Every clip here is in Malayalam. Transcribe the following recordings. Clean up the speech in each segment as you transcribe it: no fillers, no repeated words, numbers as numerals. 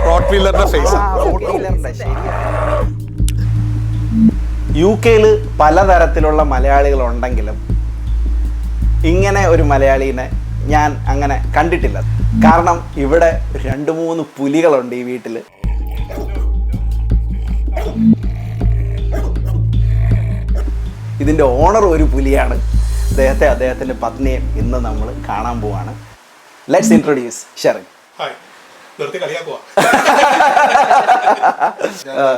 റോട്ട്വീലറിന്റെ ഫേസ്. UK-ൽ പലതരത്തിലുള്ള മലയാളികൾ ഉണ്ടെങ്കിലും ഇങ്ങനെ ഒരു മലയാളീനെ ഞാൻ അങ്ങനെ കണ്ടിട്ടില്ല. കാരണം ഇവിടെ 2-3 പുലികളുണ്ട് ഈ വീട്ടിൽ. ഇതിൻ്റെ ഓണർ ഒരു പുലിയാണ്. അദ്ദേഹത്തിൻ്റെ പത്നിയെ ഇന്ന് നമ്മൾ കാണാൻ പോവാണ്. Let's introduce Sherin.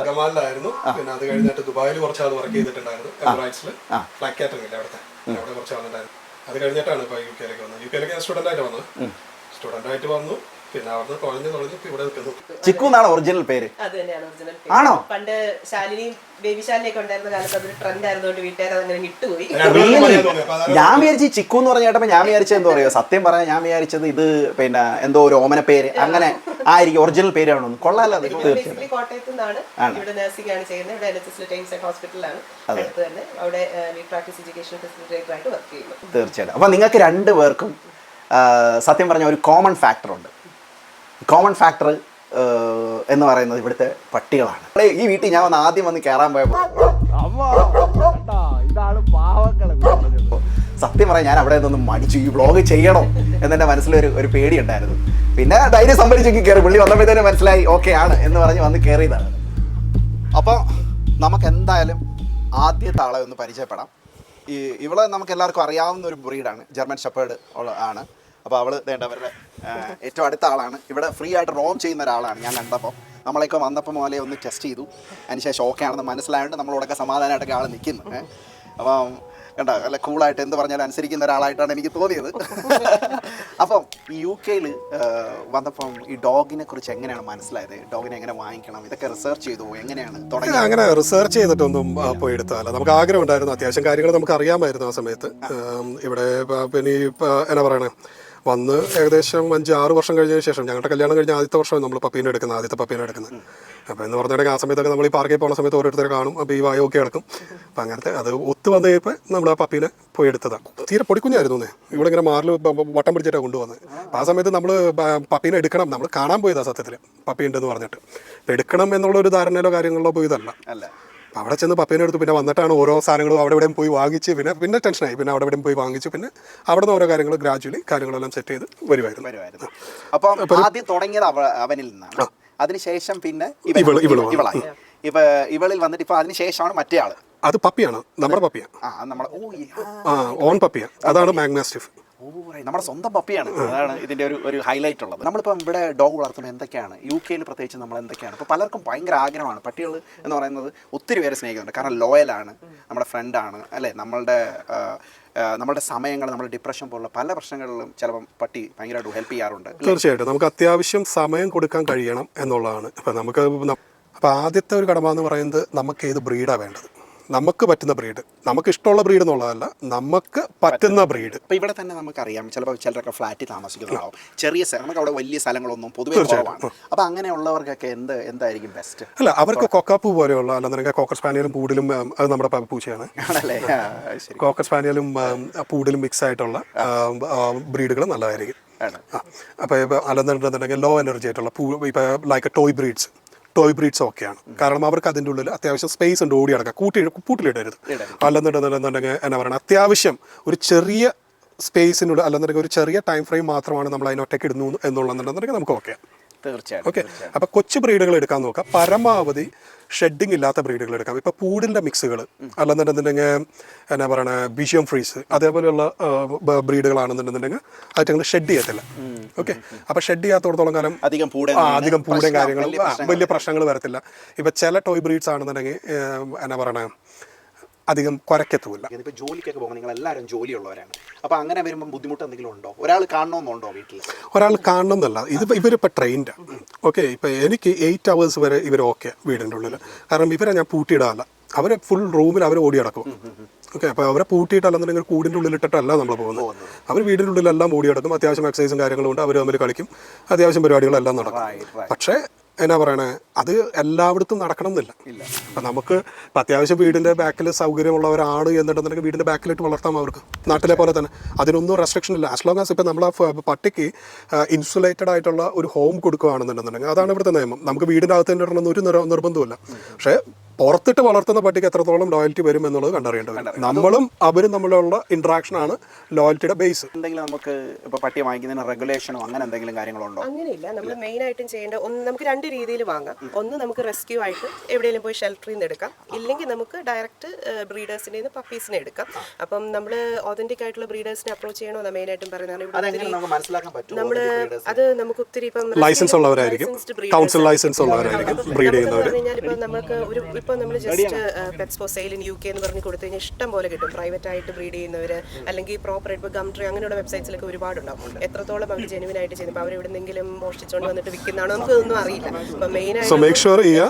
ഗമാലിലായിരുന്നു, പിന്നെ അത് കഴിഞ്ഞിട്ട് ദുബായിൽ കുറച്ചാൾ വർക്ക് ചെയ്തിട്ടുണ്ടായിരുന്നു. എമിറേറ്റ്സിൽ ഫ്ലൈറ്റ് കാറ്ററിംഗ് ഇല്ല അവിടുത്തെ, അവിടെ കുറച്ച് വന്നിട്ടായിരുന്നു. അത് കഴിഞ്ഞിട്ടാണ് ഇപ്പോൾ UK-ലേക്ക് വന്നത്. UK-ലേക്ക് ഞാൻ സ്റ്റുഡൻ്റ് ആയിട്ട് വന്നത്. സ്റ്റുഡൻ്റ് ആയിട്ട് വന്നു, പിന്നെ അവിടുന്ന് തുഴഞ്ഞ് ഇവിടെ നിൽക്കുന്നു. ചിക്കു എന്നാണ് ഒറിജിനൽ പേര്? അത് തന്നെയാണ് ഒറിജിനൽ പേര്. ആണോ? പണ്ട് ശാലിനിയും ബേബി ശാലിനിയൊക്കെ ഉണ്ടായിരുന്ന കാലത്ത് അതൊരു ട്രെൻഡ് ആയതുകൊണ്ട് വീട്ടുകാർ അങ്ങനെ വിട്ടുപോയി. ഞാൻ വിചാരിച്ചു ചിക്കു എന്ന് പറഞ്ഞ കേട്ടപ്പോൾ ഞാൻ വിചാരിച്ചത് എന്തോ അറിയോ, സത്യം പറയാൻ ഞാൻ വിചാരിച്ചത് ഇത് പിന്നെ എന്തോ ഒരു ഓമന പേര് അങ്ങനെ ആയിരിക്കും, ഒറിജിനൽ പേരാണോ. കൊള്ളാലോ. ബേസിക്കലി കോട്ടയത്ത് നിന്നാണ്, ഇവിടെ നഴ്സിംഗ് ആണ് ചെയ്യുന്നത്. ഇവിടെ NHS ടൈംസ് ഹോസ്പിറ്റലാണ് അടുത്ത് തന്നെ. അവിടെ പ്രാക്ടീസ് എഡ്യൂക്കേഷൻ ഫെസിലിറ്റേറ്റർ ആയിട്ട് വർക്ക് ചെയ്യുന്നു. തീർച്ചയായിട്ടും. അപ്പോൾ നിങ്ങൾക്ക് 2 പേർക്കും സത്യം പറഞ്ഞ ഒരു കോമൺ ഫാക്ടർ ഉണ്ട്. കോമൺ ഫാക്ടർ എന്ന് പറയുന്നത് ഇവിടുത്തെ പട്ടികളാണ്. ഈ വീട്ടിൽ ഞാൻ ആദ്യം വന്ന് കയറാൻ പോയപ്പോൾ ഇതാണ് പാവങ്ങൾ. സത്യം പറയാൻ ഞാൻ അവിടെ നിന്നൊന്ന് മടിച്ചു, ഈ വ്ളോഗ് ചെയ്യണോ എന്നെൻ്റെ മനസ്സിലൊരു പേടി ഉണ്ടായിരുന്നു. പിന്നെ ധൈര്യം സംഭരിച്ചെങ്കിൽ കയറി. പുള്ളി വന്നപ്പോഴത്തേനും മനസ്സിലായി ഓക്കെ ആണ് എന്ന് പറഞ്ഞ് വന്ന് കയറിയതാണ്. അപ്പോൾ നമുക്ക് എന്തായാലും ആദ്യത്തെ ആളെ ഒന്ന് പരിചയപ്പെടാം. ഇവളെ നമുക്ക് എല്ലാവർക്കും അറിയാവുന്ന ഒരു ബ്രീഡാണ്, ജർമ്മൻ ഷെപ്പേർഡ് ആണ്. അപ്പോൾ അവൾ അവരുടെ ഏറ്റവും അടുത്ത ആളാണ്. ഇവിടെ ഫ്രീ ആയിട്ട് റോം ചെയ്യുന്ന ഒരാളാണ്. ഞാൻ കണ്ടപ്പോൾ നമ്മളൊക്കെ വന്നപ്പോൾ മുതലേ ഒന്ന് ടെസ്റ്റ് ചെയ്തു. അതിനുശേഷം ഓക്കെ ആണെന്ന് മനസ്സിലായതുകൊണ്ട് നമ്മളോടൊക്കെ സമാധാനമായിട്ടൊക്കെ ആൾ നിൽക്കുന്നു. അപ്പം കണ്ട അല്ല കൂളായിട്ട് എന്ത് പറഞ്ഞാലും അനുസരിക്കുന്ന ഒരാളായിട്ടാണ് എനിക്ക് തോന്നിയത്. അപ്പം ഈ UK-ൽ വന്നപ്പം ഈ ഡോഗിനെ കുറിച്ച് എങ്ങനെയാണ് മനസ്സിലായത്? ഡോഗിനെ എങ്ങനെ വാങ്ങിക്കണം, ഇതൊക്കെ റിസർച്ച് ചെയ്തു എങ്ങനെയാണ് തുടങ്ങി? അങ്ങനെ റിസർച്ച് ചെയ്തിട്ടൊന്നും പോയി എടുത്താല. നമുക്ക് ആഗ്രഹം ഉണ്ടായിരുന്നു, അത്യാവശ്യം കാര്യങ്ങൾ നമുക്ക് അറിയാമായിരുന്നു ആ സമയത്ത്. ഇവിടെ പിന്നെ എന്നാ പറയണേ, വന്ന് ഏകദേശം 5-6 വർഷം കഴിഞ്ഞതിന് ശേഷം, ഞങ്ങളുടെ കല്യാണം കഴിഞ്ഞ ആദ്യത്തെ വർഷം നമ്മൾ ആദ്യത്തെ പപ്പീനെ എടുക്കുന്നത്. അപ്പോൾ എന്ന് പറഞ്ഞിട്ടുണ്ടെങ്കിൽ ആ സമയത്തൊക്കെ നമ്മൾ ഈ പാർക്കിൽ പോകുന്ന സമയത്ത് ഓരോരുത്തരെ കാണും. അപ്പോൾ ഈ വായൊക്കെ കിടക്കും. അപ്പം അങ്ങനത്തെ അത് ഒത്തു വന്നു കഴിയുമ്പോൾ നമ്മൾ ആ പപ്പീനെ പോയി എടുത്തതാണ്. തീരെ പൊടിക്കുഞ്ഞായിരുന്നു ഇവിടെ ഇങ്ങനെ മാറിൽ വട്ടം പിടിച്ചിട്ടാണ് കൊണ്ടുവന്നത്. അപ്പോൾ ആ സമയത്ത് നമ്മൾ പപ്പീനെ എടുക്കണം, നമ്മൾ കാണാൻ പോയതാണ് സത്യത്തിൽ പപ്പി ഉണ്ടെന്ന് പറഞ്ഞിട്ട്. അപ്പോൾ എടുക്കണം എന്നുള്ളൊരു ധാരണയിലോ കാര്യങ്ങളിലോ പോയതല്ല. അപ്പോൾ അവിടെ ചെന്ന് പപ്പീനെ എടുത്തു. പിന്നെ വന്നിട്ടാണ് ഓരോ സാധനങ്ങളും അവിടെ എവിടെയും പോയി വാങ്ങിച്ച് പിന്നെ ടെൻഷനായി. പിന്നെ അവിടെ എവിടെയും പോയി വാങ്ങിച്ചു. പിന്നെ അവിടെ നിന്ന് ഓരോ കാര്യങ്ങൾ ഗ്രാജുവലി കാര്യങ്ങളെല്ലാം സെറ്റ് ചെയ്ത് വരുമായിരുന്നു. അപ്പം ആദ്യം തുടങ്ങിയത് അവനിൽ നിന്നാണ്. അതിനുശേഷം പിന്നെ ഇവളായി. ഇവളിൽ വന്നിട്ട് ഇപ്പൊ അതിനുശേഷമാണ് മറ്റേ ആള്. അത് പപ്പിയാണ്, നമ്മുടെ പപ്പിയാണ്, ഓൺ പപ്പിയാണ്. അതാണ് മാഗ്മാസ്റ്റിഫ്. നമ്മുടെ സ്വന്തം പപ്പിയാണ്. അതാണ് ഇതിന്റെ ഒരു ഹൈലൈറ്റ് ഉള്ളത്. നമ്മളിപ്പം ഇവിടെ ഡോഗ് വളർത്തുമ്പോൾ എന്തൊക്കെയാണ്, UK-ൽ പ്രത്യേകിച്ച് നമ്മൾ എന്തൊക്കെയാണ്, ഇപ്പോൾ പലർക്കും ഭയങ്കര ആഗ്രഹമാണ്. പട്ടികൾ എന്ന് പറയുന്നത് ഒത്തിരി പേരെ സ്നേഹിക്കുന്നുണ്ട്. കാരണം ലോയലാണ്, നമ്മുടെ ഫ്രണ്ടാണ് അല്ലേ. നമ്മളുടെ സമയങ്ങൾ, നമ്മുടെ ഡിപ്രഷൻ പോലുള്ള പല പ്രശ്നങ്ങളിലും ചിലപ്പം പട്ടി ഭയങ്കരമായിട്ട് ഹെൽപ്പ് ചെയ്യാറുണ്ട്. തീർച്ചയായിട്ടും നമുക്ക് അത്യാവശ്യം സമയം കൊടുക്കാൻ കഴിയണം എന്നുള്ളതാണ്. അപ്പോൾ ആദ്യത്തെ ഒരു കടമ എന്ന് പറയുന്നത് നമുക്ക് ഏത് ബ്രീഡാണ് വേണ്ടത്, നമുക്ക് പറ്റുന്ന ബ്രീഡ്, നമുക്ക് ഇഷ്ടമുള്ള ബ്രീഡ് എന്നുള്ളതല്ല, നമുക്ക് പറ്റുന്ന ബ്രീഡ്. ഇപ്പോൾ ഇവിടെ തന്നെ നമുക്കറിയാം ചിലപ്പോൾ ചിലരൊക്കെ ഫ്ലാറ്റിൽ താമസിക്കുന്നതാവും, ചെറിയ നമുക്ക് അവിടെ വലിയ സ്ഥലങ്ങളൊന്നും പൊതുവെ കുറവാണ്. അപ്പോൾ അങ്ങനെയുള്ളവർക്കൊക്കെ എന്തായിരിക്കും ബെസ്റ്റ്? അല്ല, അവർക്ക് കൊക്കാപ്പൂ പോലെയുള്ള, അല്ലെന്നുണ്ടെങ്കിൽ കോക്കർ സ്പാനിയലും പൂഡിലും, അത് നമ്മുടെ പൂച്ചയാണ് ആണല്ലേ. കോക്കർ സ്പാനിയലും പൂഡിലും മിക്സ് ആയിട്ടുള്ള ബ്രീഡുകൾ നല്ലതായിരിക്കും. അപ്പോൾ ഇപ്പോൾ അല്ലെന്നുണ്ടെന്നുണ്ടെങ്കിൽ ലോ എനർജി ആയിട്ടുള്ള ഇപ്പോൾ ലൈക്ക് ടോയ് ബ്രീഡ്സ് ഒക്കെയാണ്. കാരണം അവർക്ക് അതിൻ്റെ ഉള്ളിൽ അത്യാവശ്യം സ്പേസ് ഉണ്ട്, ഓടി അടക്കാം, കൂട്ടിലിടരുത്. അല്ലെന്നുണ്ടെന്നുണ്ടെങ്കിൽ എന്നാ പറയുക, അത്യാവശ്യം ഒരു ചെറിയ സ്പേസിനുള്ളിൽ, അല്ലെന്നുണ്ടെങ്കിൽ ഒരു ചെറിയ ടൈം ഫ്രെയിം മാത്രമാണ് നമ്മൾ അതിനൊറ്റയ്ക്ക് ഇടുന്നു എന്നുള്ളതെന്നുണ്ടെന്നുണ്ടെങ്കിൽ നമുക്ക് ഓക്കെ. തീർച്ചയായിട്ടും. ഓക്കെ. അപ്പോൾ കൊച്ചു ബ്രീഡുകൾ എടുക്കാൻ നോക്കാം, പരമാവധി ഷെഡിങ് ഇല്ലാത്ത ബ്രീഡുകൾ എടുക്കാം. ഇപ്പോൾ പൂഡിൻ്റെ മിക്സുകൾ, അല്ലെന്നുണ്ടെന്നുണ്ടെങ്കിൽ എന്നാ പറയണ ബിഷ്യം ഫ്രീസ്, അതേപോലെയുള്ള ബ്രീഡുകളാണെന്നുണ്ടെന്നുണ്ടെങ്കിൽ അത് ഷെഡ് ചെയ്യത്തില്ല. ഓക്കെ. അപ്പോൾ ഷെഡ് ചെയ്യാത്തോടത്തോളം കാലം അധികം പൂടേം കാര്യങ്ങളും വലിയ പ്രശ്നങ്ങൾ വരത്തില്ല. ഇപ്പോൾ ചില ടോയ് ബ്രീഡ്സ് ആണെന്നുണ്ടെങ്കിൽ എന്നാ പറയണ അധികം കുരക്കത്തുമില്ല. ഇപ്പോൾ ജോലിക്കൊക്കെ പോകുമ്പോൾ നിങ്ങൾ എല്ലാവരും ജോലിയുള്ളവരാണ്. അപ്പോൾ അങ്ങനെ വരുമ്പോൾ ബുദ്ധിമുട്ട് എന്തെങ്കിലും ഉണ്ടോ? ഒരാൾ കാണണമെന്നുണ്ടോ വീട്ടിൽ? ഒരാൾ കാണണമെന്നല്ല, ഇവരിപ്പോൾ ട്രെയിൻഡാണ്. ഓക്കെ. ഇപ്പോൾ എനിക്ക് 8 hours വരെ ഇവർ ഓക്കെ വീടിൻ്റെ ഉള്ളിൽ. കാരണം ഇവരെ ഞാൻ പൂട്ടിയിടാനല്ല, അവരെ ഫുൾ റൂമിൽ അവർ ഓടി നടക്കും. ഓക്കെ. അപ്പോൾ അവരെ പൂട്ടിയിട്ടല്ലെന്നുണ്ടെങ്കിൽ കൂടിൻ്റെ ഉള്ളിലിട്ടിട്ടല്ല നമ്മൾ പോകുന്നത്. അവർ വീടിൻ്റെ ഉള്ളിലെല്ലാം ഓടി നടക്കും. അത്യാവശ്യം എക്സസൈസും കാര്യങ്ങളും ഉണ്ട്, അവർ തമ്മിൽ കളിക്കും, അത്യാവശ്യം പരിപാടികളെല്ലാം നടക്കും. പക്ഷേ എന്നാ പറയണേ, അത് എല്ലായിടത്തും നടക്കണം എന്നില്ല. അപ്പം നമുക്ക് ഇപ്പം അത്യാവശ്യം വീടിൻ്റെ ബാക്കിൽ സൗകര്യമുള്ളവരാണ് എന്നുണ്ടെന്നുണ്ടെങ്കിൽ വീടിൻ്റെ ബാക്കിലിട്ട് വളർത്താം അവർക്ക്, നാട്ടിലെ പോലെ തന്നെ. അതിനൊന്നും റെസ്ട്രിക്ഷൻ ഇല്ല. ആസ് ലോങ് ആസ് ഇപ്പം നമ്മൾ ആ പട്ടിക്ക് ഇൻസുലേറ്റഡ് ആയിട്ടുള്ള ഒരു ഹോം കൊടുക്കുകയാണെന്നുണ്ടെന്നുണ്ടെങ്കിൽ അതാണ് ഇവിടുത്തെ നിയമം. നമുക്ക് വീടിൻ്റെ അകത്ത് തന്നെ ഇടണമെന്ന് ഒരു നിർബന്ധമില്ല. പക്ഷേ പുറത്തിട്ട് വളർത്തുന്ന പട്ടിക്ക് എത്രത്തോളം ലോയൽറ്റി വരും എന്നുള്ളത് കണ്ടറിയേണ്ടത്. നമ്മളും അവരും തമ്മിലുള്ള ഇന്ററാക്ഷൻ ആണ് ലോയൽറ്റിയുടെ ബേസ്. എന്തെങ്കിലും നമുക്ക് ഇപ്പോൾ പട്ടിയെ വാങ്ങിക്കുന്നതിന് റെഗുലേഷനോ അങ്ങനെ എന്തെങ്കിലും കാര്യങ്ങളുണ്ടോ? അങ്ങനെയില്ല. നമ്മൾ മെയിൻ ആയിട്ടും ചെയ്യേണ്ട നമുക്ക് 2 രീതിയിൽ വാങ്ങാം. ഒന്ന് നമുക്ക് റെസ്ക്യൂ ആയിട്ട് എവിടെയെങ്കിലും പോയി ഷെൽട്ടറിൽ നിന്ന് എടുക്കാം, ഇല്ലെങ്കിൽ നമുക്ക് ഡയറക്റ്റ് ബ്രീഡേഴ്സിൻ്റെ നിന്ന് പപ്പീസിനെ എടുക്കാം. അപ്പം നമ്മൾ ഒതന്റിക് ആയിട്ടുള്ള ബ്രീഡേഴ്സിനെ അപ്രോച്ച് ചെയ്യണമെന്ന് മെയിനായിട്ടും പറയുന്നത്. നമ്മൾ അത് നമുക്ക് ഒത്തിരി ഇപ്പം ലൈസൻസ് ഉള്ളവരായിരിക്കും, കൗൺസിൽ ലൈസൻസ് ഉള്ളവരായിരിക്കും ബ്രീഡ് ചെയ്യുന്നവർ. ഇപ്പം നമുക്ക് ഇപ്പം നമ്മൾ just pets for sale in UK എന്ന് പറഞ്ഞ് കൊടുത്തു കഴിഞ്ഞാൽ ഇഷ്ടം പോലെ കിട്ടും. പ്രൈവറ്റ് ആയിട്ട് ബ്രീഡ് ചെയ്യുന്നവർ അല്ലെങ്കിൽ പ്രോപ്പറായിട്ട് ഇപ്പോൾ ഗംട്രി അങ്ങനെയുള്ള വെബ്സൈറ്റ്സിലൊക്കെ ഒരുപാടുണ്ടാവും. എത്രത്തോളം അവർ ജെനുവിൻ ആയിട്ട് ചെയ്യുമ്പോൾ അവർ എവിടെന്നെങ്കിലും മോഷ്ടിച്ചുകൊണ്ട് വന്നിട്ട് വിൽക്കുന്നതാണോ നമുക്ക് ഒന്നും അറിയില്ല. അപ്പം മെയിനായിട്ട് മേക്ക് ഷുവർ ചെയ്യുക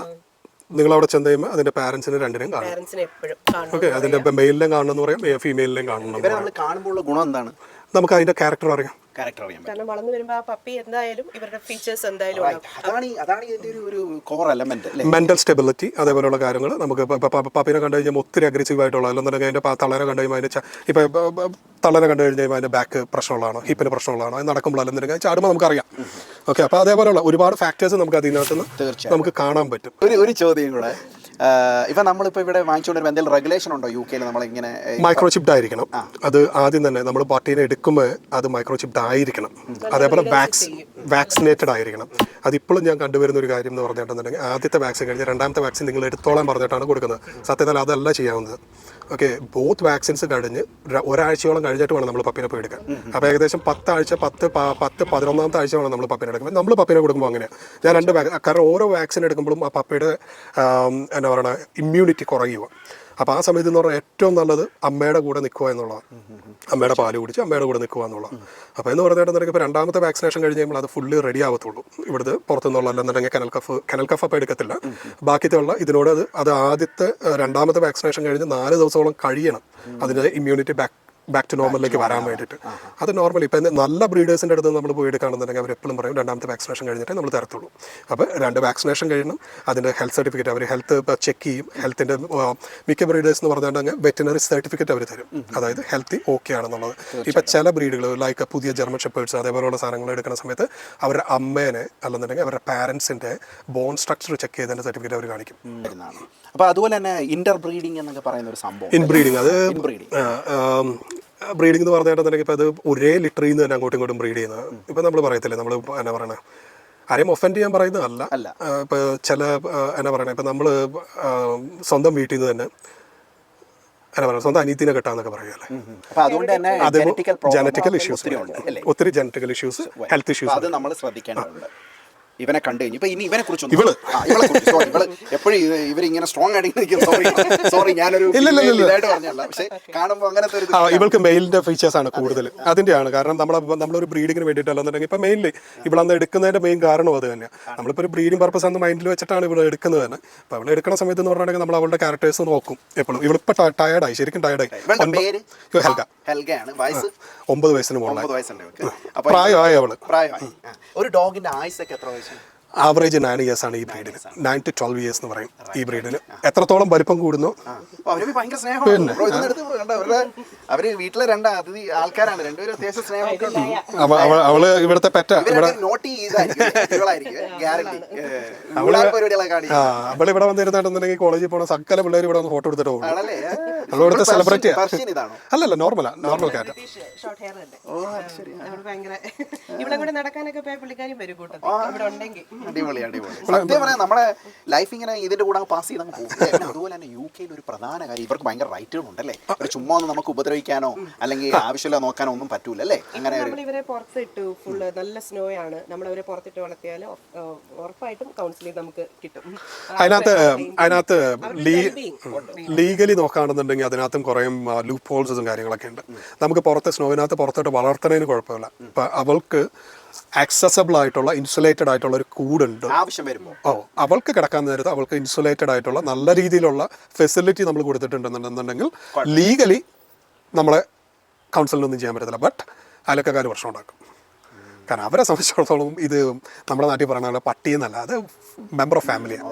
നിങ്ങൾ അവിടെ ചെന്ന് കഴിയുമ്പോൾ അതിന്റെ പാരന്റ്സിനെ രണ്ടിനെയും കാണും. പാരന്റ്സിനെ എപ്പോഴും കാണും. ഓക്കെ, അതിന്റെ മെയിലിലും കാണണമെന്ന് പറയാം, ഫീമെയിലിലും കാണണം. കാണുമ്പോൾ ഗുണം എന്താണ്? നമുക്ക് അതിന്റെ ക്യാരക്ടർ അറിയാം. കാരണം വളർന്നു വരുമ്പോൾ ആ പപ്പി എന്തായാലും ഇവരുടെ ഫീച്ചേഴ്സ് എന്തായാലും അതാണ് ഇതിന്റെ ഒരു കോർ എലമെന്റ്. മെന്റൽ സ്റ്റെബിലിറ്റി അതേപോലെയുള്ള കാര്യങ്ങൾ നമുക്ക് പപ്പിനെ കണ്ടു കഴിഞ്ഞാൽ ഒത്തിരി അഗ്രസീവ് ആയിട്ടുള്ള, അല്ലെന്നുണ്ടെങ്കിൽ അതിന്റെ തളരെ കണ്ടു കഴിയുമ്പോൾ അതിന്റെ ഇപ്പൊ തളരെ കണ്ടു കഴിഞ്ഞാൽ അതിന്റെ ബാക്ക് പ്രശ്നമുള്ളതാണോ, ഹിപ്പിന് പ്രശ്നമുള്ളതാണോ, അത് നടക്കുമ്പോൾ അല്ലെന്നുണ്ടെങ്കിൽ ചാടുമ്പോൾ നമുക്കറിയാം. ഓക്കെ, അപ്പോൾ അതേപോലെയുള്ള ഒരുപാട് ഫാക്ടേഴ്സ് നമുക്ക് അതിനകത്ത് നിന്ന് നമുക്ക് കാണാൻ പറ്റും. ഒരു ചോദ്യം കൂടെ, ഇപ്പൊ നമ്മളിപ്പോ ഇവിടെ വാങ്ങിച്ചുകൊണ്ടിരുമ്പോൾ എന്തെങ്കിലും റെഗുലേഷൻ ഉണ്ടോ UK-ൽ? നമ്മളിങ്ങനെ മൈക്രോചിപ്ഡ് ആയിരിക്കണം. അത് ആദ്യം തന്നെ നമ്മൾ പട്ടീനെ എടുക്കുമ്പോൾ അത് മൈക്രോചിപ്ഡ് ആയിരിക്കണം. അതേപോലെ വാക്സിനേറ്റഡ് ആയിരിക്കണം. അതിപ്പോഴും ഞാൻ കണ്ടുവരുന്ന ഒരു കാര്യം എന്ന് പറഞ്ഞിട്ടുണ്ടെങ്കിൽ ആദ്യത്തെ വാക്സിൻ കഴിഞ്ഞ് 2ാമത്തെ വാക്സിൻ നിങ്ങൾ എടുത്തോളാൻ പറഞ്ഞിട്ടാണ് കൊടുക്കുന്നത്. സത്യത്തിൽ അതല്ല ചെയ്യാവുന്നത്. ഓക്കെ, ബോത്ത് വാക്സിൻസ് കഴിഞ്ഞ് ഒരാഴ്ചയോളം കഴിഞ്ഞിട്ട് വേണം നമ്മൾ പപ്പിനെ പോയി എടുക്കാൻ. അപ്പോൾ ഏകദേശം 11ാമത്തെ ആഴ്ച വേണം നമ്മൾ പപ്പിനെ എടുക്കുമ്പോൾ. നമ്മൾ പപ്പിനെ കൊടുക്കുമ്പോൾ അങ്ങനെയാണ്. ഞാൻ 2 കാരണം ഓരോ വാക്സിൻ എടുക്കുമ്പോഴും ആ പപ്പിയുടെ എന്നാ പറയുക ഇമ്മ്യൂണിറ്റി കുറയുക. അപ്പോൾ ആ സമയത്ത് എന്ന് പറഞ്ഞാൽ ഏറ്റവും നല്ലത് അമ്മയുടെ കൂടെ നിൽക്കുക എന്നുള്ളതാണ്. അമ്മയുടെ പാല് കുടിച്ച് അമ്മയുടെ കൂടെ നിൽക്കുക എന്നുള്ളത്. അപ്പോൾ എന്ന് പറഞ്ഞിട്ടുണ്ടെങ്കിൽ ഇപ്പോൾ 2ാമത്തെ വാക്സിനേഷൻ കഴിഞ്ഞ് കഴിയുമ്പോൾ അത് ഫുള്ള് റെഡി ആവത്തുള്ളൂ. ഇവിടുത്തെ പുറത്തുനിന്നുള്ള അല്ലെന്നുണ്ടെങ്കിൽ കനൽ കഫ് അപ്പോൾ എടുക്കത്തില്ല. ബാക്കിയുള്ള ഇതിനോട് അത് ആദ്യത്തെ 2ാമത്തെ വാക്സിനേഷൻ കഴിഞ്ഞ് 4 ദിവസത്തോളം കഴിയണം അതിൻ്റെ ഇമ്മ്യൂണിറ്റി ബാക്ക് ടു നോർമലിലേക്ക് വരാൻ വേണ്ടിയിട്ട്. അത് നോർമലി ഇപ്പം നല്ല ബ്രീഡേഴ്സിൻ്റെ അടുത്ത് നമ്മൾ പോയി എടുക്കുകയാണെന്നുണ്ടെങ്കിൽ അവർ എപ്പോഴും പറയും 2ാമത്തെ വാക്സിനേഷൻ കഴിഞ്ഞിട്ടേ നമ്മൾ തരത്തുള്ളൂ. അപ്പോൾ 2 വാക്സിനേഷൻ കഴിയണം. അതിൻ്റെ ഹെൽത്ത് സർട്ടിഫിക്കറ്റ് അവർ ഹെൽത്ത് ചെക്ക് ചെയ്യും. ഹെൽത്തിൻ്റെ മിക്ക ബ്രീഡേഴ്സ് എന്ന് പറഞ്ഞിട്ടുണ്ടെങ്കിൽ വെറ്റിനറി സർട്ടിഫിക്കറ്റ് അവർ തരും, അതായത് ഹെൽത്തി ഓക്കെ ആണെന്നുള്ളത്. ഇപ്പം ചില ബ്രീഡുകൾ ലൈക്ക് പുതിയ ജർമ്മൻ ഷെപ്പേർഡ്സ് അതേപോലെയുള്ള സാധനങ്ങൾ എടുക്കുന്ന സമയത്ത് അവരുടെ അമ്മേനെ അല്ലെന്നുണ്ടെങ്കിൽ അവരുടെ പാരൻസിൻ്റെ ബോൺ സ്ട്രക്ചർ ചെക്ക് ചെയ്തതിൻ്റെ സർട്ടിഫിക്കറ്റ് അവർ കാണിക്കും. അപ്പോൾ അതുപോലെ തന്നെ ഇന്റർ ബ്രീഡിംഗ് എന്നൊക്കെ പറയുന്ന ഒരു സംഭവം. ഇൻബ്രീഡിങ്, അത് ബ്രീഡിംഗ് എന്ന് പറഞ്ഞിട്ടുണ്ടെങ്കിൽ ഇപ്പോൾ അത് ഒരേ ലിറ്ററിൽ നിന്ന് തന്നെ അങ്ങോട്ടും ഇങ്ങോട്ടും ബ്രീഡ് ചെയ്യുന്നത്. ഇപ്പം നമ്മൾ പറയത്തില്ലേ, നമ്മൾ എന്നാ പറയണേ, ആരെയും ഒഫൻഡ് ചെയ്യാൻ പറയുന്നതല്ല. ഇപ്പോൾ ചില എന്നാ പറയണേ, ഇപ്പം നമ്മൾ സ്വന്തം വീട്ടിൽ നിന്ന് തന്നെ എന്നാ പറയുക സ്വന്തം അനീതിനെ കെട്ടാന്നൊക്കെ പറയുമല്ലേ. അത് ജനറ്റിക്കൽ ഇഷ്യൂസ്, ഒത്തിരി ജനറ്റിക്കൽ ഇഷ്യൂസ്, ഹെൽത്ത് ഇഷ്യൂസ് അത് നമ്മൾ ശ്രദ്ധിക്കേണ്ടതുണ്ട്. ഇവനെ കണ്ടു കഴിഞ്ഞു ഇപ്പൊ ഇനി ഇവനെ കുറിച്ച് എപ്പോഴും ഇവരിങ്ങനെ സ്ട്രോങ് ആയിട്ട് സോറി ഞാനൊരു ഇതായിട്ട് പറഞ്ഞല്ല, പക്ഷെ കാണുമ്പോൾ അങ്ങനത്തെ ഒരു ഇവൾക്ക് മെയിലിന്റെ ഫീച്ചേഴ്സ് ആണ് കൂടുതൽ. അതിന്റെയാണ് കാരണം നമ്മളൊരു ബ്രീഡിങ്ങിന് വേണ്ടിയിട്ടല്ലെന്നുണ്ടെങ്കിൽ ഇപ്പൊ മെയിൻലി ഇവളന്ന് എടുക്കുന്നതിന്റെ മെയിൻ കാരണം അത് തന്നെയാണ്. നമ്മളിപ്പോൾ ഒരു ബ്രീഡിംഗ് പർപ്പസ് അന്ന് മൈൻഡിൽ വെച്ചിട്ടാണ് ഇവിടെ എടുക്കുന്നത് തന്നെ. അപ്പോൾ അവളെ എടുക്കുന്ന സമയത്ത് എന്ന് പറഞ്ഞിട്ടുണ്ടെങ്കിൽ നമ്മൾ അവളുടെ ക്യാരക്ടേഴ്സ് നോക്കും എപ്പോഴും. ഇവളിപ്പോൾ ടയർഡായി, ശരിക്കും ടയർഡായി. ഹെൽഗയാണ്, വയസ്സ് 9 വയസ്സിന് മുകളിലായി, പ്രായമായി അവള്. ഒരു ഡോഗിന്റെ ആയുസൊക്കെ എത്ര വയസ്സ്? ആവറേജ് 9 years ആണ് ഈ ബ്രീഡിന്. 9 to 12 years എന്ന് പറയും ഈ ബ്രീഡിന്. എത്രത്തോളം വലിപ്പം കൂടുന്നു. ഭയങ്കര സ്നേഹമാണ്. അവര് വീട്ടിലെ 2 അതിഥി ആൾക്കാരാണ്, 2 പേരും അത്യാവശ്യം സ്നേഹമൊക്കെ. അവള് ഇവിടുത്തെ പെറ്റ അവള് ഇവിടെ വന്നിരുന്നുണ്ടെന്നുണ്ടെങ്കിൽ കോളേജിൽ പോകണ സകല പിള്ളേർ ഇവിടെ വന്ന് ഫോട്ടോ എടുത്തിട്ട് പോകും. അവളിവിടുത്തെ സെലിബ്രിറ്റി അല്ലല്ല, നോർമൽ ക്യാറ്റ്. അടിപൊളി അടിപൊളി. സത്യം പറയാം, നമ്മുടെ ലൈഫ് ഇങ്ങനെ ഇതിന്റെ കൂടെ പാസ് ചെയ്ത് പോകും. അതുപോലെ തന്നെ UK-ൽ ഒരു പ്രധാന കാര്യം, ഇവർക്ക് ഭയങ്കര റൈറ്റുകളുണ്ടല്ലേ. ചുമ്മാ ഒന്നും നമുക്ക് ഉപദ്രവിക്കാനോ അല്ലെങ്കിൽ ആവശ്യമില്ല നോക്കാനോ ഒന്നും പറ്റൂല അല്ലേ. അങ്ങനെ ഇവരെ പുറത്തിട്ടു, ഫുള്ള് നല്ല സ്നോ ആണ്, നമ്മൾ അവരെ പുറത്തിട്ട് വളർത്തിയാൽ ഉറപ്പായിട്ടും കൗൺസിലിംഗ് നമുക്ക് കിട്ടും. അതിനകത്ത് ലീഗലി നോക്കുകയാണെന്നുണ്ടെങ്കിൽ അതിനകത്തും കുറേ ലൂപ്പ് ഹോൾസും കാര്യങ്ങളൊക്കെ ഉണ്ട്. നമുക്ക് പുറത്തോട്ട് വളർത്തുന്നതിന് കുഴപ്പമില്ല. ഇപ്പം അവൾക്ക് ആക്സസബിൾ ആയിട്ടുള്ള ഇൻസുലേറ്റഡ് ആയിട്ടുള്ള ഒരു കൂടുണ്ട്. ആവശ്യം വരുമ്പോൾ അവൾക്ക് കിടക്കാൻ നേരത്ത് അവൾക്ക് ഇൻസുലേറ്റഡ് ആയിട്ടുള്ള നല്ല രീതിയിലുള്ള ഫെസിലിറ്റി നമ്മൾ കൊടുത്തിട്ടുണ്ടെന്നുണ്ടെന്നുണ്ടെങ്കിൽ ലീഗലി നമ്മളെ കൗൺസിലിനൊന്നും ചെയ്യാൻ പറ്റത്തില്ല. ബട്ട് അയലക്കാർ പ്രശ്നം ഉണ്ടാക്കും. കാരണം അവരെ സംബന്ധിച്ചിടത്തോളം ഇത് നമ്മുടെ നാട്ടിൽ പറയുന്ന പട്ടി എന്നല്ല, അത് മെമ്പർ ഓഫ് ഫാമിലിയാണ്.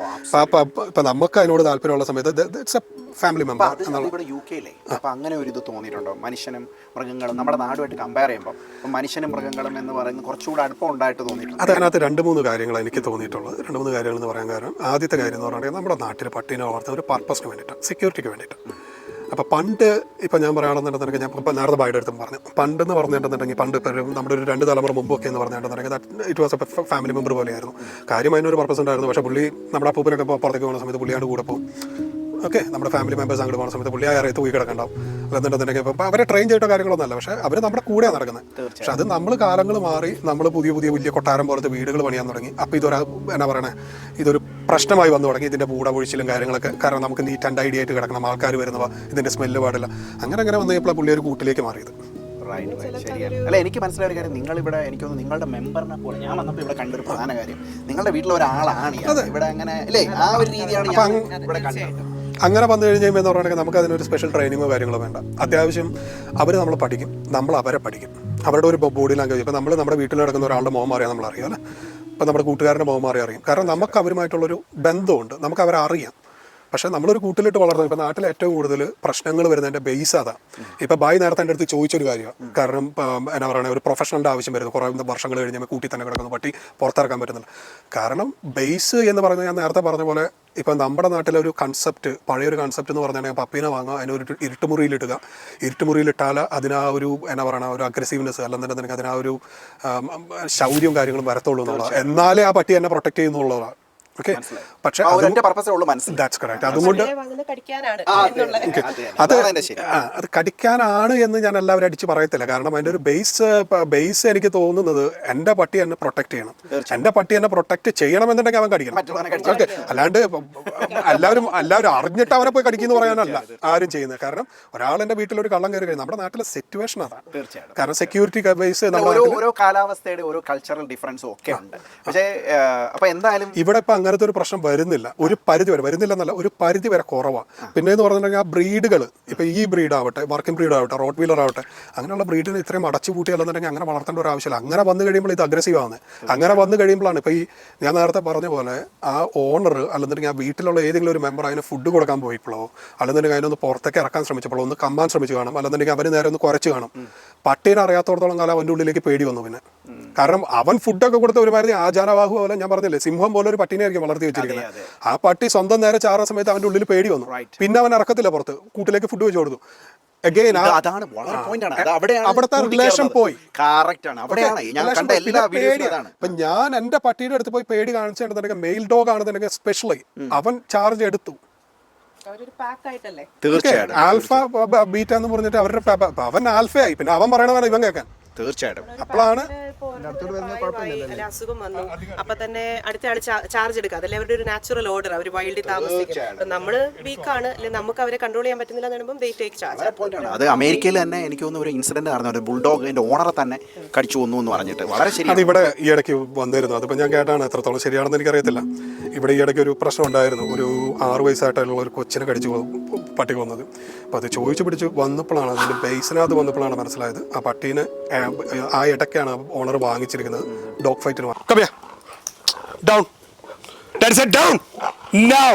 ഇപ്പം നമുക്ക് അതിനോട് താല്പര്യമുള്ള സമയത്ത് ഇറ്റ്സ് എ ഫാമിലി മെമ്പർ എന്നുള്ള. ഇവിടെ UK-ലെ അപ്പം അങ്ങനെ ഒരു ഇത് തോന്നിയിട്ടുണ്ടോ? മനുഷ്യനും മൃഗങ്ങളും നമ്മുടെ നാടുമായിട്ട് കമ്പയർ ചെയ്യുമ്പോൾ മനുഷ്യനും മൃഗങ്ങളും എന്ന് പറയുന്നത് കുറച്ചുകൂടെ അടുപ്പം ഉണ്ടായിട്ട് തോന്നിയിട്ടുണ്ട്. അതിനകത്ത് 2-3 കാര്യങ്ങൾ എനിക്ക് തോന്നിയിട്ടുള്ളത്. 2-3 കാര്യങ്ങൾ എന്ന് പറയാൻ കാരണം, ആദ്യത്തെ കാര്യം എന്ന് പറയുന്നത് നമ്മുടെ നാട്ടിൽ പട്ടീനെ വളർത്തുന്ന ഒരു പർപ്പസിന് വേണ്ടിയിട്ട്, സെക്യൂരിറ്റിക്ക് വേണ്ടിയിട്ട്. അപ്പോൾ പണ്ട് ഇപ്പം ഞാൻ പറയുകയാണെന്നുണ്ടെങ്കിൽ, ഞാൻ ഇപ്പം നേരത്തെ ബൈയുടെ അടുത്തും പറഞ്ഞു, പണ്ടെന്ന് പറഞ്ഞിട്ടുണ്ടെങ്കിൽ പണ്ട് ഇപ്പം നമ്മുടെ ഒരു 2 തലമുറ മുമ്പൊക്കെ എന്ന് പറഞ്ഞിട്ടുണ്ടെങ്കിൽ it was A family member പോലെയായിരുന്നു. കാര്യം അതിനൊരു പർപ്പസ് ഉണ്ടായിരുന്നു. പക്ഷേ പുള്ളി നമ്മുടെ അപ്പൂപ്പനൊക്കെ പുറത്തേക്ക് പോകുന്ന സമയത്ത് പുള്ളിയാണ്ട് കൂടെ പോകും. ഓക്കെ, നമ്മുടെ ഫാമിലി മെമ്പേഴ്സ് അങ്ങോട്ട് പോകുന്ന സമയത്ത് പുള്ളി അറിയാത്ത തൂക്കി കിടക്കണ്ടാവും. അല്ലെന്നുണ്ടെങ്കിൽ ഇപ്പം അവരെ ട്രെയിൻ ചെയ്തിട്ടോ കാര്യങ്ങളൊന്നുമല്ല, പക്ഷേ അവർ നമ്മുടെ കൂടെയാണ് നടക്കുന്നത്. പക്ഷെ അത് നമ്മൾ കാലങ്ങൾ മാറി നമ്മൾ പുതിയ വലിയ കൊട്ടാരം പോലത്തെ വീടുകൾ പണിയാൻ തുടങ്ങി. അപ്പോൾ ഇതൊരു എന്നാ പറയണേ, ഇതൊരു പ്രശ്നമായി വന്നു തുടങ്ങി. ഇതിൻ്റെ പൂട പൊഴിച്ചിലും കാര്യങ്ങളൊക്കെ. കാരണം നമുക്ക് നീറ്റ് ആൻഡ് ഐഡിയ ആയിട്ട് കിടക്കണം, ആൾക്കാർ വരുന്നവ, ഇതിൻ്റെ സ്മെല്ല് പാടില്ല. അങ്ങനെ വന്നപ്പോൾ പുള്ളി ഒരു കൂട്ടിലേക്ക് മാറിയത്. ശരിയാണ്. അല്ല, എനിക്ക് മനസ്സിലായ ഒരു കാര്യം, നിങ്ങളിവിടെ എനിക്ക് തോന്നുന്നു നിങ്ങളുടെ മെമ്പറിനെ പോലെ ഞാൻ വന്നപ്പോൾ ഇവിടെ കണ്ടൊരു പ്രധാന കാര്യം, നിങ്ങളുടെ വീട്ടിലെ ഒരാളാണ് ഇവിടെ. അങ്ങനെ അല്ലേ, ആ ഒരു രീതിയാണ് ഞാൻ ഇവിടെ കണ്ടത്. അങ്ങനെ വന്നു കഴിഞ്ഞ് കഴിയുമ്പോൾ എന്ന് പറയുകയാണെങ്കിൽ നമുക്ക് അതിനൊരു സ്പെഷ്യൽ ട്രെയിനിങ്ങോ കാര്യങ്ങളോ വേണ്ട. അത്യാവശ്യം അവർ നമ്മൾ പഠിക്കും, നമ്മൾ അവരെ പഠിക്കും. അവരുടെ ഒരു ബോഡി ലാംഗ്വേജ്. ഇപ്പോൾ നമ്മൾ നമ്മുടെ വീട്ടിൽ നടക്കുന്ന ഒരാളുടെ മുഖം മാറിയാൽ നമ്മൾ അറിയാം അല്ലേ. ഇപ്പോൾ നമ്മുടെ കൂട്ടുകാരൻ്റെ മുഖം മാറി അറിയും. കാരണം നമുക്ക് അവരുമായിട്ടുള്ളൊരു ബന്ധമുണ്ട്, നമുക്ക് അവരെ അറിയാം. പക്ഷേ നമ്മളൊരു കൂട്ടിലിട്ട് വളർന്നത്, ഇപ്പോൾ നാട്ടിൽ ഏറ്റവും കൂടുതൽ പ്രശ്നങ്ങൾ വരുന്നതിൻ്റെ ബേസ് അതാണ്. ഇപ്പോൾ ബായ് നേരത്തെ എൻ്റെ അടുത്ത് ചോദിച്ചൊരു കാര്യമാണ്. കാരണം എന്നാ പറയുക, ഒരു പ്രൊഫഷണലിൻ്റെ ആവശ്യം വരുന്നു. കുറേ വർഷങ്ങൾ കഴിഞ്ഞാൽ കൂട്ടി തന്നെ കിടക്കുന്ന പട്ടി പുറത്തിറക്കാൻ പറ്റുന്നില്ല. കാരണം ബേസ് എന്ന് പറയുന്നത് ഞാൻ നേരത്തെ പറഞ്ഞ പോലെ, ഇപ്പം നമ്മുടെ നാട്ടിലെ ഒരു കൺസെപ്റ്റ്, പഴയൊരു കൺസെപ്റ്റ് എന്ന് പറഞ്ഞാൽ പപ്പീനെ വാങ്ങുക, അതിനൊരു ഇരുട്ടുമുറിയിലിട്ടുക. ഇരുട്ടുമുറിയിലിട്ടാൽ അതിനാ ഒരു എന്നാ പറയുക, ഒരു അഗ്രസീവ്നെസ് അല്ലെന്നുണ്ടെങ്കിൽ അതിനാ ഒരു ശൗര്യവും കാര്യങ്ങളും വരത്തുള്ളൂ എന്നുള്ളത്. എന്നാലേ ആ പട്ടി എന്നെ പ്രൊട്ടക്ട് ചെയ്യുന്നുള്ളതാണ്. ഓക്കെ, പക്ഷേ ദാറ്റ്സ് കറക്റ്റ്. അതുകൊണ്ട് അത് കടിക്കാനാണ് എന്ന് ഞാൻ എല്ലാവരും അടിച്ച് പറയത്തില്ല. കാരണം അതിൻ്റെ ഒരു ബേസ് എനിക്ക് തോന്നുന്നത് എൻ്റെ പട്ടി എന്നെ പ്രൊട്ടക്ട് ചെയ്യണം. എൻ്റെ പട്ടി എന്നെ പ്രൊട്ടക്ട് ചെയ്യണമെന്നുണ്ടെങ്കിൽ അവൻ കടിക്കണം. ഓക്കെ, അല്ലാണ്ട് എല്ലാവരും അറിഞ്ഞിട്ട് അവനെ പോയി കടിക്കുന്നു പറയാനല്ല ആരും ചെയ്യുന്നത്. കാരണം ഒരാൾ എൻ്റെ വീട്ടിലൊരു കള്ളം കയറി കഴിഞ്ഞാൽ നമ്മുടെ നാട്ടിലെ സിറ്റുവേഷൻ അതാണ്. കാരണം സെക്യൂരിറ്റി ബേസ് ഓരോ കാലാവസ്ഥയുടെ ഓരോ കൾച്ചറൽ ഡിഫറൻസും ഒക്കെ ഉണ്ട്. പക്ഷേ അപ്പോൾ എന്തായാലും ഇവിടെ ഇപ്പം അങ്ങനത്തെ ഒരു പ്രശ്നം വരുന്നില്ല. ഒരു പരിധി വരെ വരുന്നില്ലെന്നല്ല, ഒരു പരിധി വരെ കുറവാണ്. പിന്നെ എന്ന് പറഞ്ഞിട്ടുണ്ടെങ്കിൽ ആ ബ്രീഡുകൾ, ഇപ്പോൾ ഈ ബ്രീഡാവട്ടെ, വർക്കിംഗ് ബ്രീഡാവട്ടെ, റോട്ട് വീലർ ആവട്ടെ, അങ്ങനെയുള്ള ബ്രീഡിന് ഇത്രയും അടച്ചുപൂട്ടി അല്ലെന്നുണ്ടെങ്കിൽ അങ്ങനെ വളർത്തേണ്ട ഒരു ആവശ്യമില്ല. അങ്ങനെ വന്നു കഴിയുമ്പോൾ ഇത് അഗ്രസീവ് ആണ്. അങ്ങനെ വന്നു കഴിയുമ്പോഴാണ് ഇപ്പോൾ ഈ ഞാൻ നേരത്തെ പറഞ്ഞ പോലെ ആ ഓണർ അല്ലെന്നുണ്ടെങ്കിൽ ആ വീട്ടിലുള്ള ഏതെങ്കിലും ഒരു മെമ്പർ അതിന് ഫുഡ് കൊടുക്കാൻ പോയിപ്പോഴോ, അല്ലെന്നുണ്ടെങ്കിൽ അതിനൊന്ന് പുറത്തേക്ക് ഇറക്കാൻ ശ്രമിച്ചപ്പോഴോ, ഒന്ന് കമ്മാൻ ശ്രമിച്ചു കാണും, അല്ലെന്നുണ്ടെങ്കിൽ അവന് നേരെ ഒന്ന് കുറച്ച് കാണും. പട്ടീനെ അറിയാത്തോടത്തോളം കാലം അവൻ്റെ ഉള്ളിലേക്ക് പേടി വന്നു. പിന്നെ കാരണം അവൻ ഫുഡൊക്കെ കൊടുത്ത ഒരുമാതിരി ആചാരവാഹു പോലെ, ഞാൻ പറഞ്ഞില്ലേ, സിംഹം പോലെ ഒരു പട്ടീനെ ആയിരിക്കും വളർത്തി വെച്ചിരിക്കുന്നത്. ആ പട്ടി സ്വന്തം നേരെ ചാറുന്ന സമയത്ത് അവൻ്റെ ഉള്ളിൽ പേടി വന്നു. പിന്നെ അവൻ ഇറക്കത്തില്ല പുറത്ത്, കൂട്ടിലേക്ക് ഫുഡ് വെച്ച് കൊടുത്തു. അവിടുത്തെ റിലേഷൻ പോയി. ഇപ്പൊ ഞാൻ എന്റെ പട്ടിയുടെ അടുത്ത് പോയി പേടി കാണിച്ചിട്ടുണ്ടെങ്കിൽ, മെയിൽ ഡോഗ് ആണെന്നുണ്ടെങ്കിൽ സ്പെഷ്യലി അവൻ ചാർജ് എടുത്തു. ആൽഫ ബീറ്റ എന്ന് പറഞ്ഞിട്ട് അവരുടെ അവൻ ആൽഫയായി. പിന്നെ അവൻ പറയണതാണ് ഇവൻ കേൾക്കാൻ. തീർച്ചയായിട്ടും. അപ്പോഴാണ് അസുഖം വന്നു, അപ്പൊ തന്നെ അടുത്ത ആൾ ചാർജ് എടുക്കുക. അതല്ലേ അവരുടെ ഒരു നാച്ചുറൽ ഓർഡർ. അവർ വൈൽഡിൽ താമസിക്കും. നമ്മള് വീക്കാണ്, അല്ലെങ്കിൽ നമുക്ക് അവരെ കൺട്രോൾ ചെയ്യാൻ പറ്റുന്നില്ല എന്ന് പറയുമ്പോൾ ദേ ടേക്ക് ചാർജ്. അത് അമേരിക്കയിൽ തന്നെ എനിക്ക് തോന്നുന്നു ഒരു ഇൻസിഡന്റ് നടന്നു. ഒരു ബുൾഡോഗിന്റെ ഓണറെ തന്നെ കടിച്ചു കൊന്നു എന്ന് പറഞ്ഞിട്ട് വളരെ ശരി. അത് ഇവിടെ ഈ ഇടയ്ക്ക് വന്നിരുന്നു. അതിപ്പോൾ ഞാൻ കേട്ടാണ്, എത്രത്തോളം ശരിയാണെന്ന് എനിക്കറിയത്തില്ല. ഇവിടെ ഈ ഇടയ്ക്ക് ഒരു പ്രശ്നം ഉണ്ടായിരുന്നു. ഒരു 6 വയസ്സായിട്ടുള്ള ഒരു കൊച്ചിനെ കടിച്ചു പട്ടി കൊന്നത്. അപ്പോൾ അത് ചോദിച്ചു പിടിച്ച് വന്നപ്പോഴാണ്, അതിൻ്റെ ബേസിനകത്ത് വന്നപ്പോഴാണ് മനസ്സിലായത് ആ പട്ടീനെ ആ ഇടയ്ക്കാണ് ഓണർ വാങ്ങിച്ചിരിക്കുന്നത് ഡോഗ് ഫൈറ്റിന്. Come here. Down. That is it. Down. Now.